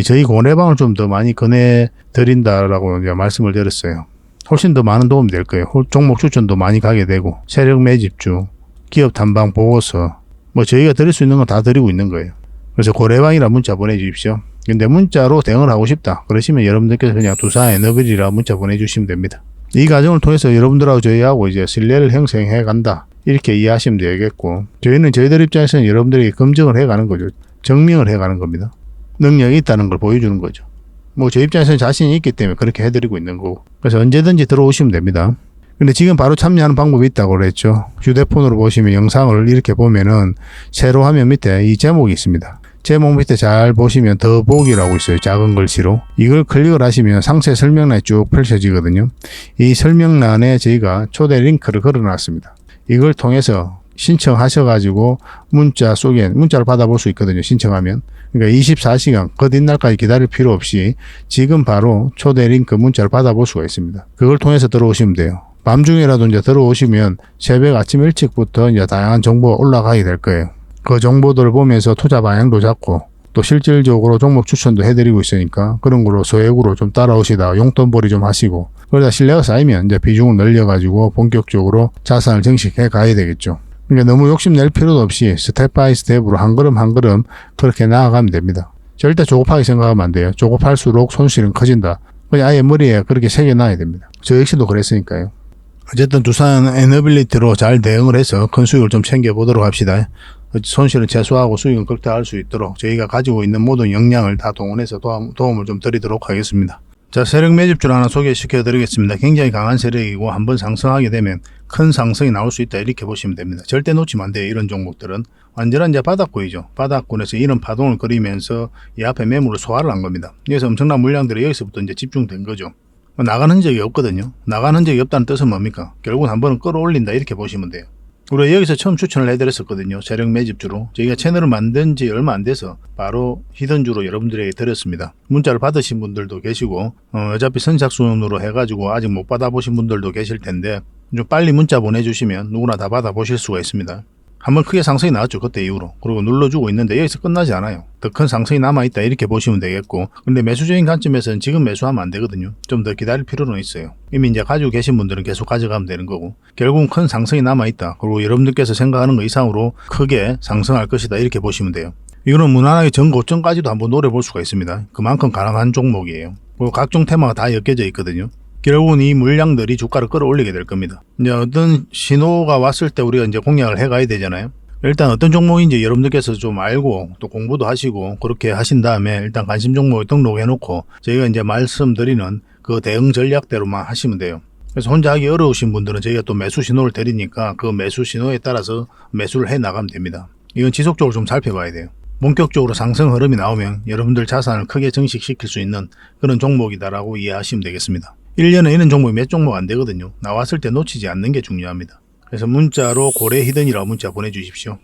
저희 고래방을 좀 더 많이 권해드린다라고 이제 말씀을 드렸어요. 훨씬 더 많은 도움이 될 거예요. 종목 추천도 많이 가게 되고, 세력 매집주, 기업 탐방 보고서, 뭐 저희가 드릴 수 있는 건 다 드리고 있는 거예요. 그래서 고래방이라 문자 보내주십시오. 근데 문자로 대응을 하고 싶다 그러시면 여러분들께서 그냥 두산 에너빌이라 문자 보내주시면 됩니다. 이 과정을 통해서 여러분들하고 저희하고 이제 신뢰를 형성해 간다, 이렇게 이해하시면 되겠고, 저희는 저희들 입장에서는 여러분들에게 검증을 해가는 거죠. 증명을 해가는 겁니다. 능력이 있다는 걸 보여주는 거죠. 뭐 제 입장에서는 자신이 있기 때문에 그렇게 해드리고 있는 거고, 그래서 언제든지 들어오시면 됩니다. 근데 지금 바로 참여하는 방법이 있다고 그랬죠. 휴대폰으로 보시면 영상을 이렇게 보면은 세로 화면 밑에 이 제목이 있습니다. 제목 밑에 잘 보시면 더보기라고 있어요. 작은 글씨로. 이걸 클릭을 하시면 상세 설명란이 쭉 펼쳐지거든요. 이 설명란에 저희가 초대 링크를 걸어놨습니다. 이걸 통해서 신청하셔가지고 문자를 받아볼 수 있거든요. 신청하면. 그러니까 24시간 그 기다릴 필요 없이 지금 바로 초대 링크 문자를 받아볼 수가 있습니다. 그걸 통해서 들어오시면 돼요. 밤중에라도 이제 들어오시면 새벽 아침 일찍부터 이제 다양한 정보가 올라가게 될 거예요. 그 정보들을 보면서 투자 방향도 잡고, 또 실질적으로 종목 추천도 해드리고 있으니까 그런 거로 소액으로 좀 따라오시다가 용돈벌이 좀 하시고, 그러다 신뢰가 쌓이면 이제 비중을 늘려가지고 본격적으로 자산을 증식해 가야 되겠죠. 그러니까 너무 욕심낼 필요도 없이 스텝 바이 스텝으로 한 걸음 한 걸음 그렇게 나아가면 됩니다. 절대 조급하게 생각하면 안 돼요. 조급할수록 손실은 커진다. 그냥 아예 머리에 그렇게 새겨놔야 됩니다. 저 역시도 그랬으니까요. 어쨌든 두산 에너빌리티로 잘 대응을 해서 큰 수익을 좀 챙겨보도록 합시다. 손실은 최소화하고 수익은 극대화할 수 있도록 저희가 가지고 있는 모든 역량을 다 동원해서 도움을 좀 드리도록 하겠습니다. 자, 세력 매집주를 하나 소개시켜 드리겠습니다. 굉장히 강한 세력이고 한번 상승하게 되면 큰 상승이 나올 수 있다, 이렇게 보시면 됩니다. 절대 놓치면 안 돼요. 이런 종목들은 완전한 이제 바닥권이죠. 바닥권에서 이런 파동을 그리면서 이 앞에 매물을 소화를 한 겁니다. 그래서 엄청난 물량들이 여기서부터 이제 집중된 거죠. 나간 흔적이 없거든요. 나간 흔적이 없다는 뜻은 뭡니까? 결국은 한 번은 끌어올린다, 이렇게 보시면 돼요. 우리가 여기서 처음 추천을 해드렸었거든요. 세력 매집주로. 저희가 채널을 만든 지 얼마 안 돼서 바로 히든주로 여러분들에게 드렸습니다. 문자를 받으신 분들도 계시고 어차피 선착순으로 해가지고 아직 못 받아보신 분들도 계실 텐데 좀 빨리 문자 보내주시면 누구나 다 받아보실 수가 있습니다. 한번 크게 상승이 나왔죠. 그때 이후로. 그리고 눌러주고 있는데 여기서 끝나지 않아요. 더 큰 상승이 남아있다 이렇게 보시면 되겠고, 근데 매수적인 관점에서는 지금 매수하면 안 되거든요. 좀 더 기다릴 필요는 있어요. 이미 이제 가지고 계신 분들은 계속 가져가면 되는 거고, 결국은 큰 상승이 남아있다. 그리고 여러분들께서 생각하는 것 이상으로 크게 상승할 것이다 이렇게 보시면 돼요. 이거는 무난하게 전고점까지도 한번 노려볼 수가 있습니다. 그만큼 가능한 종목이에요. 그리고 각종 테마가 다 엮여져 있거든요. 결국은 이 물량들이 주가를 끌어올리게 될 겁니다. 이제 어떤 신호가 왔을 때 우리가 이제 공략을 해가야 되잖아요. 일단 어떤 종목인지 여러분들께서 좀 알고 또 공부도 하시고 그렇게 하신 다음에 일단 관심 종목을 등록해 놓고 저희가 이제 말씀드리는 그 대응 전략대로만 하시면 돼요. 그래서 혼자 하기 어려우신 분들은 저희가 또 매수 신호를 드리니까 그 매수 신호에 따라서 매수를 해 나가면 됩니다. 이건 지속적으로 좀 살펴봐야 돼요. 본격적으로 상승 흐름이 나오면 여러분들 자산을 크게 증식시킬 수 있는 그런 종목이다라고 이해하시면 되겠습니다. 1년에 이런 종목이 몇 종목 안 되거든요. 나왔을 때 놓치지 않는 게 중요합니다. 그래서 문자로 고래 히든이라고 문자 보내주십시오.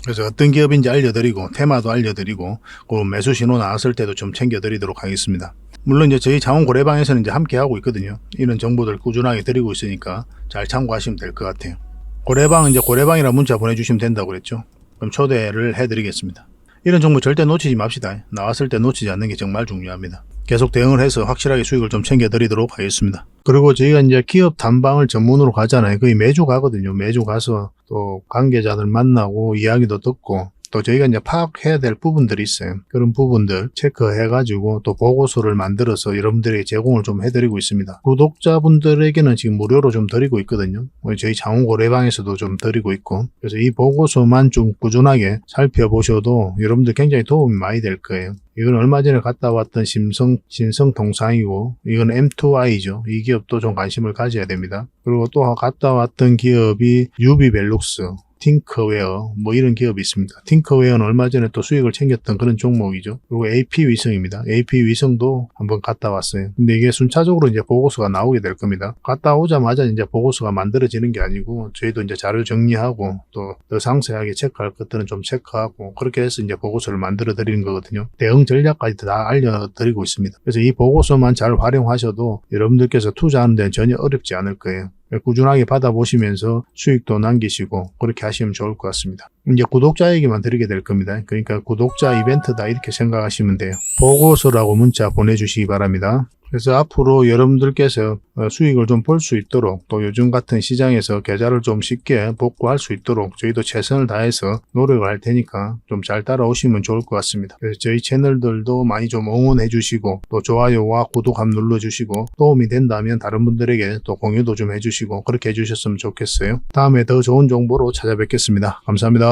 그래서 어떤 기업인지 알려드리고 테마도 알려드리고 그 매수 신호 나왔을 때도 좀 챙겨드리도록 하겠습니다. 물론 이제 저희 장원 고래방에서는 이제 함께 하고 있거든요. 이런 정보들 꾸준하게 드리고 있으니까 잘 참고하시면 될 것 같아요. 고래방 이제 고래방이라 문자 보내주시면 된다고 그랬죠. 그럼 초대를 해드리겠습니다. 이런 정보 절대 놓치지 맙시다. 나왔을 때 놓치지 않는 게 정말 중요합니다. 계속 대응을 해서 확실하게 수익을 좀 챙겨드리도록 하겠습니다. 그리고 저희가 이제 기업 탐방을 전문으로 가잖아요. 거의 매주 가거든요. 매주 가서 또 관계자들 만나고 이야기도 듣고 또 저희가 이제 파악해야 될 부분들이 있어요. 그런 부분들 체크해가지고 또 보고서를 만들어서 여러분들에게 제공을 좀 해드리고 있습니다. 구독자분들에게는 지금 무료로 좀 드리고 있거든요. 저희 장원고래방에서도 좀 드리고 있고, 그래서 이 보고서만 좀 꾸준하게 살펴보셔도 여러분들 굉장히 도움이 많이 될 거예요. 이건 얼마 전에 갔다 왔던 신성통상이고, 이건 M2I죠. 이 기업도 좀 관심을 가져야 됩니다. 그리고 또 갔다 왔던 기업이 유비벨룩스, 팅커웨어 뭐 이런 기업이 있습니다. 팅커웨어는 얼마 전에 또 수익을 챙겼던 그런 종목이죠. 그리고 AP위성입니다. AP위성도 한번 갔다 왔어요. 근데 이게 순차적으로 이제 보고서가 나오게 될 겁니다. 갔다 오자마자 이제 보고서가 만들어지는 게 아니고 저희도 이제 자료 정리하고 또 더 상세하게 체크할 것들은 좀 체크하고 그렇게 해서 이제 보고서를 만들어 드리는 거거든요. 대응 전략까지 다 알려드리고 있습니다. 그래서 이 보고서만 잘 활용하셔도 여러분들께서 투자하는 데는 전혀 어렵지 않을 거예요. 꾸준하게 받아보시면서 수익도 남기시고 그렇게 하시면 좋을 것 같습니다. 이제 구독자에게만 드리게 될 겁니다. 그러니까 구독자 이벤트다 이렇게 생각하시면 돼요. 보고서라고 문자 보내주시기 바랍니다. 그래서 앞으로 여러분들께서 수익을 좀 볼 수 있도록 또 요즘 같은 시장에서 계좌를 좀 쉽게 복구할 수 있도록 저희도 최선을 다해서 노력을 할 테니까 좀 잘 따라오시면 좋을 것 같습니다. 그래서 저희 채널들도 많이 좀 응원해 주시고 또 좋아요와 구독 한번 눌러주시고 도움이 된다면 다른 분들에게 또 공유도 좀 해주시고 그렇게 해주셨으면 좋겠어요. 다음에 더 좋은 정보로 찾아뵙겠습니다. 감사합니다.